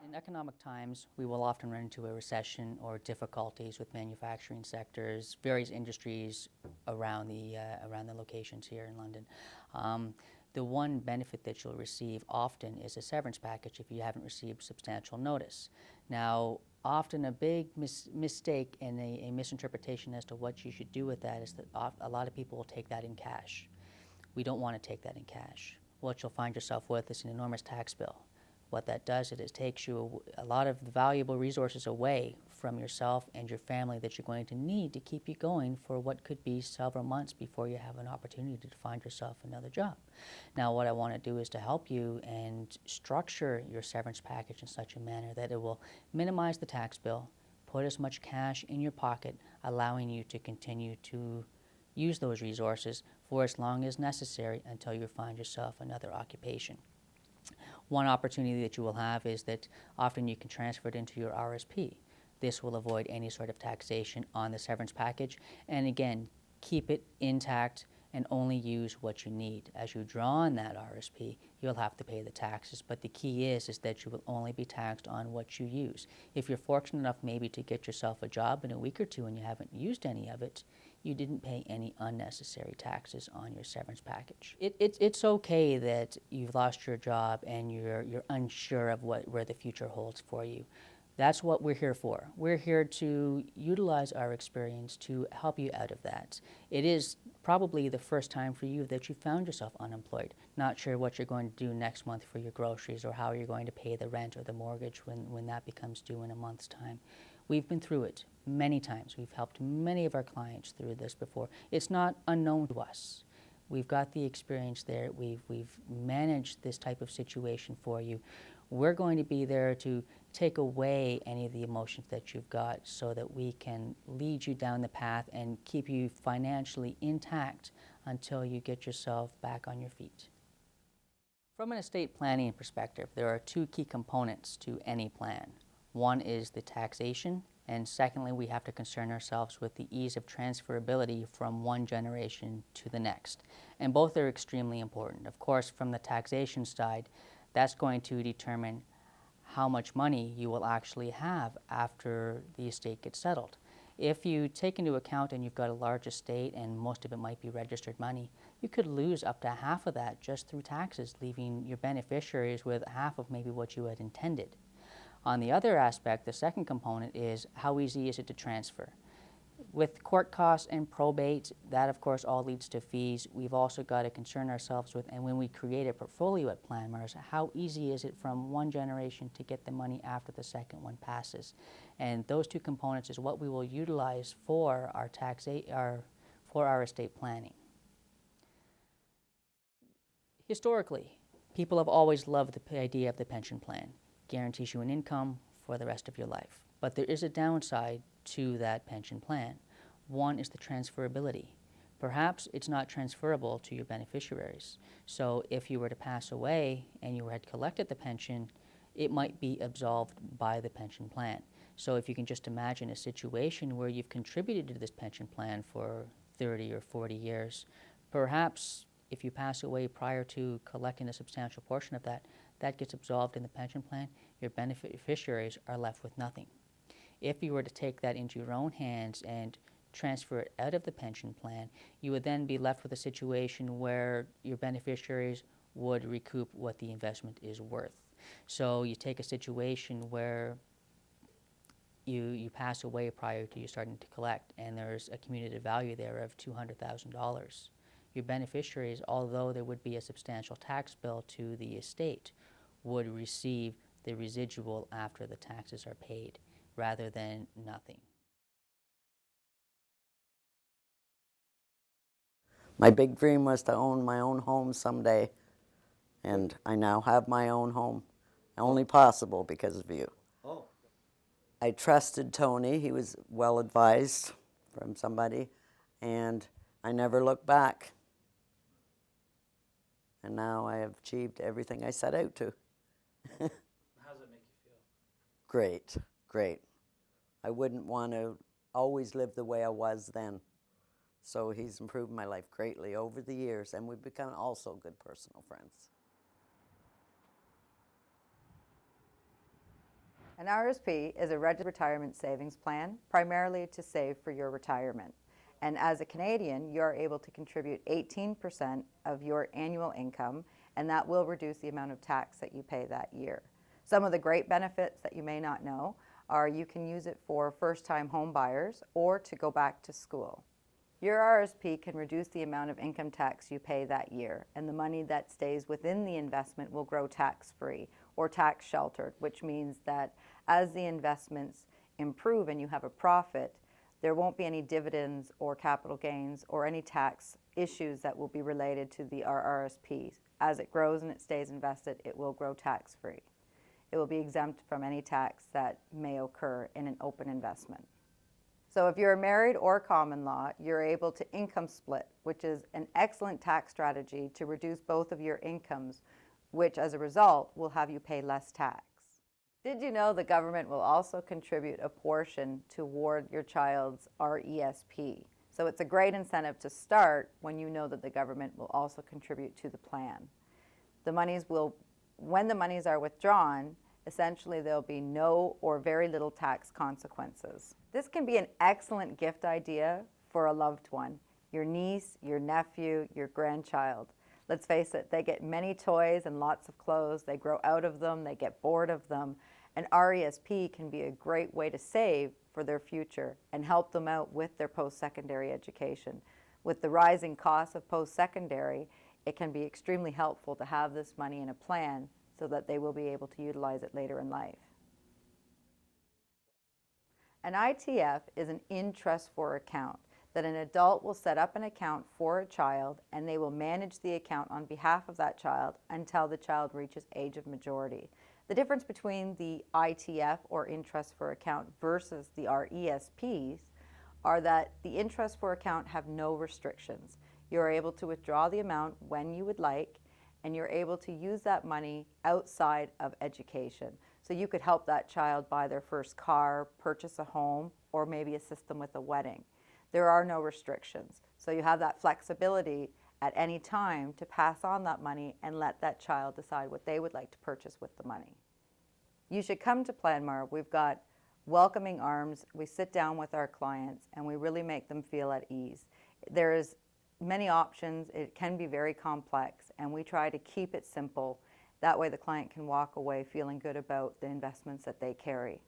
In economic times, we will often run into a recession or difficulties with manufacturing sectors, various industries around the locations here in London. The one benefit that you'll receive often is a severance package if you haven't received substantial notice. Now, often a big mistake and a misinterpretation as to what you should do with that is that a lot of people will take that in cash. We don't want to take that in cash. What you'll find yourself with is an enormous tax bill. What that does is it takes you a lot of valuable resources away from yourself and your family that you're going to need to keep you going for what could be several months before you have an opportunity to find yourself another job. Now, what I want to do is to help you and structure your severance package in such a manner that it will minimize the tax bill, put as much cash in your pocket, allowing you to continue to use those resources for as long as necessary until you find yourself another occupation. One opportunity that you will have is that often you can transfer it into your RSP. This will avoid any sort of taxation on the severance package, and again, keep it intact and only use what you need. As you draw on that RSP, you'll have to pay the taxes, but the key is that you will only be taxed on what you use. If you're fortunate enough maybe to get yourself a job in a week or two and you haven't used any of it, you didn't pay any unnecessary taxes on your severance package. It's okay that you've lost your job and you're unsure of where the future holds for you. That's what we're here for. We're here to utilize our experience to help you out of that. It is probably the first time for you that you found yourself unemployed, not sure what you're going to do next month for your groceries or how you're going to pay the rent or the mortgage when that becomes due in a month's time. We've been through it many times. We've helped many of our clients through this before. It's not unknown to us. We've got the experience there. We've managed this type of situation for you. We're going to be there to take away any of the emotions that you've got so that we can lead you down the path and keep you financially intact until you get yourself back on your feet. From an estate planning perspective, there are two key components to any plan. One is the taxation, and secondly, we have to concern ourselves with the ease of transferability from one generation to the next. And both are extremely important. Of course, from the taxation side, that's going to determine how much money you will actually have after the estate gets settled. If you take into account and you've got a large estate and most of it might be registered money, you could lose up to half of that just through taxes, leaving your beneficiaries with half of maybe what you had intended. On the other aspect, the second component is how easy is it to transfer. With court costs and probate, that of course all leads to fees. We've also got to concern ourselves with, and when we create a portfolio at Planmar, how easy is it from one generation to get the money after the second one passes. And those two components is what we will utilize for our estate planning. Historically, people have always loved the idea of the pension plan. Guarantees you an income for the rest of your life. But there is a downside to that pension plan. One is the transferability. Perhaps it's not transferable to your beneficiaries. So if you were to pass away and you had collected the pension, it might be absolved by the pension plan. So if you can just imagine a situation where you've contributed to this pension plan for 30 or 40 years, perhaps if you pass away prior to collecting a substantial portion of that, that gets absolved in the pension plan, your beneficiaries are left with nothing. If you were to take that into your own hands and transfer it out of the pension plan, you would then be left with a situation where your beneficiaries would recoup what the investment is worth. So you take a situation where you pass away prior to you starting to collect, and there's a cumulative value there of $200,000. Your beneficiaries, although there would be a substantial tax bill to the estate, would receive the residual after the taxes are paid, rather than nothing. My big dream was to own my own home someday, and I now have my own home. Only possible because of you. Oh. I trusted Tony. He was well advised from somebody, and I never looked back. And now I have achieved everything I set out to. How does it make you feel? Great, great. I wouldn't want to always live the way I was then. So he's improved my life greatly over the years, and we've become also good personal friends. An RSP is a registered retirement savings plan, primarily to save for your retirement. And as a Canadian, you are able to contribute 18% of your annual income, and that will reduce the amount of tax that you pay that year. Some of the great benefits that you may not know are you can use it for first-time home buyers or to go back to school. Your RSP can reduce the amount of income tax you pay that year, and the money that stays within the investment will grow tax-free or tax-sheltered, which means that as the investments improve and you have a profit, there won't be any dividends or capital gains or any tax issues that will be related to the RRSP. As it grows and it stays invested, it will grow tax-free. It will be exempt from any tax that may occur in an open investment. So if you're married or common law, you're able to income split, which is an excellent tax strategy to reduce both of your incomes, which as a result will have you pay less tax. Did you know the government will also contribute a portion toward your child's RESP? So it's a great incentive to start when you know that the government will also contribute to the plan. When the monies are withdrawn, essentially there'll be no or very little tax consequences. This can be an excellent gift idea for a loved one, your niece, your nephew, your grandchild. Let's face it, they get many toys and lots of clothes, they grow out of them, they get bored of them, and RESP can be a great way to save for their future and help them out with their post-secondary education. With the rising costs of post-secondary, it can be extremely helpful to have this money in a plan so that they will be able to utilize it later in life. An ITF is an in-trust for account that an adult will set up an account for a child, and they will manage the account on behalf of that child until the child reaches age of majority. The difference between the ITF or in-trust for account versus the RESPs are that the in-trust for account have no restrictions. You're able to withdraw the amount when you would like, and you're able to use that money outside of education. So you could help that child buy their first car, purchase a home, or maybe assist them with a wedding. There are no restrictions. So you have that flexibility at any time to pass on that money and let that child decide what they would like to purchase with the money. You should come to Planmar. We've got welcoming arms. We sit down with our clients and we really make them feel at ease. There's many options. It can be very complex, and we try to keep it simple. That way the client can walk away feeling good about the investments that they carry.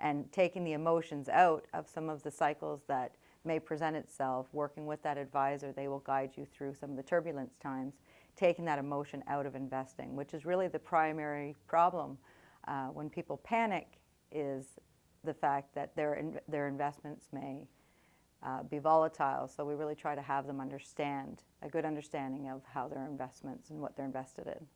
And taking the emotions out of some of the cycles that may present itself, working with that advisor, they will guide you through some of the turbulence times, taking that emotion out of investing, which is really the primary problem when people panic, is the fact that their investments may be volatile. So we really try to have them understand, a good understanding of how their investments and what they're invested in.